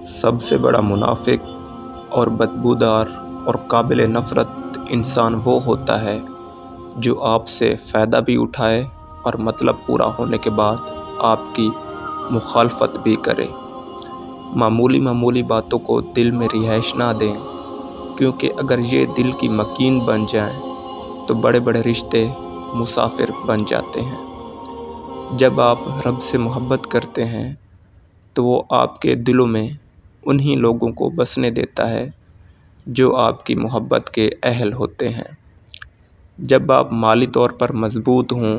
سب سے بڑا منافق اور بدبودار اور قابل نفرت انسان وہ ہوتا ہے جو آپ سے فائدہ بھی اٹھائے اور مطلب پورا ہونے کے بعد آپ کی مخالفت بھی کرے۔ معمولی باتوں کو دل میں رہائش نہ دیں، کیونکہ اگر یہ دل کی مکین بن جائیں تو بڑے بڑے رشتے مسافر بن جاتے ہیں۔ جب آپ رب سے محبت کرتے ہیں تو وہ آپ کے دلوں میں انہی لوگوں کو بسنے دیتا ہے جو آپ کی محبت کے اہل ہوتے ہیں۔ جب آپ مالی طور پر مضبوط ہوں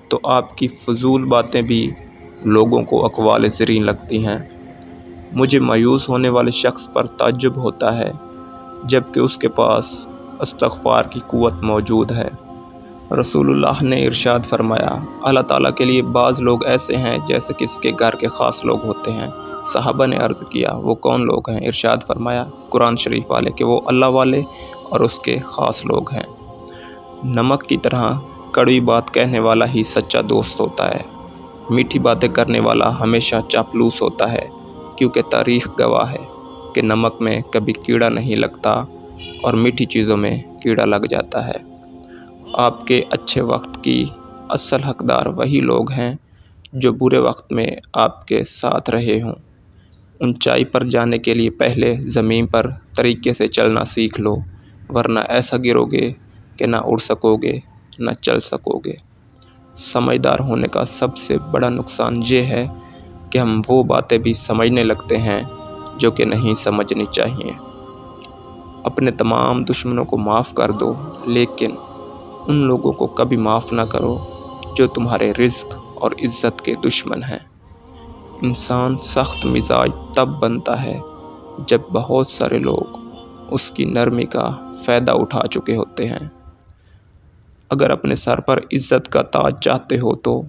تو آپ کی فضول باتیں بھی لوگوں کو اقوال زرین لگتی ہیں۔ مجھے مایوس ہونے والے شخص پر تعجب ہوتا ہے جبکہ اس کے پاس استغفار کی قوت موجود ہے۔ رسول اللہ نے ارشاد فرمایا، اللہ تعالیٰ کے لیے بعض لوگ ایسے ہیں جیسے کسی کے گھر کے خاص لوگ ہوتے ہیں۔ صحابہ نے عرض کیا، وہ کون لوگ ہیں؟ ارشاد فرمایا، قرآن شریف والے، کہ وہ اللہ والے اور اس کے خاص لوگ ہیں۔ نمک کی طرح کڑوی بات کہنے والا ہی سچا دوست ہوتا ہے۔ میٹھی باتیں کرنے والا ہمیشہ چاپلوس ہوتا ہے، کیونکہ تاریخ گواہ ہے کہ نمک میں کبھی کیڑا نہیں لگتا اور میٹھی چیزوں میں کیڑا لگ جاتا ہے۔ آپ کے اچھے وقت کی اصل حقدار وہی لوگ ہیں جو برے وقت میں آپ کے ساتھ رہے ہوں۔ اونچائی پر جانے کے لیے پہلے زمین پر طریقے سے چلنا سیکھ لو، ورنہ ایسا گرو گے کہ نہ اڑ سکو گے نہ چل سکو گے۔ سمجھدار ہونے کا سب سے بڑا نقصان یہ ہے کہ ہم وہ باتیں بھی سمجھنے لگتے ہیں جو کہ نہیں سمجھنی چاہیے۔ اپنے تمام دشمنوں کو معاف کر دو، لیکن ان لوگوں کو کبھی معاف نہ کرو جو تمہارے رزق اور عزت کے دشمن ہیں۔ انسان سخت مزاج تب بنتا ہے جب بہت سارے لوگ اس کی نرمی کا فائدہ اٹھا چکے ہوتے ہیں۔ اگر اپنے سر پر عزت کا تاج چاہتے ہو تو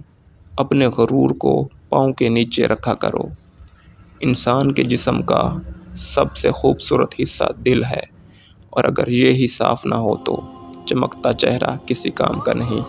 اپنے غرور کو پاؤں کے نیچے رکھا کرو۔ انسان کے جسم کا سب سے خوبصورت حصہ دل ہے، اور اگر یہ ہی صاف نہ ہو تو چمکتا چہرہ کسی کام کا نہیں۔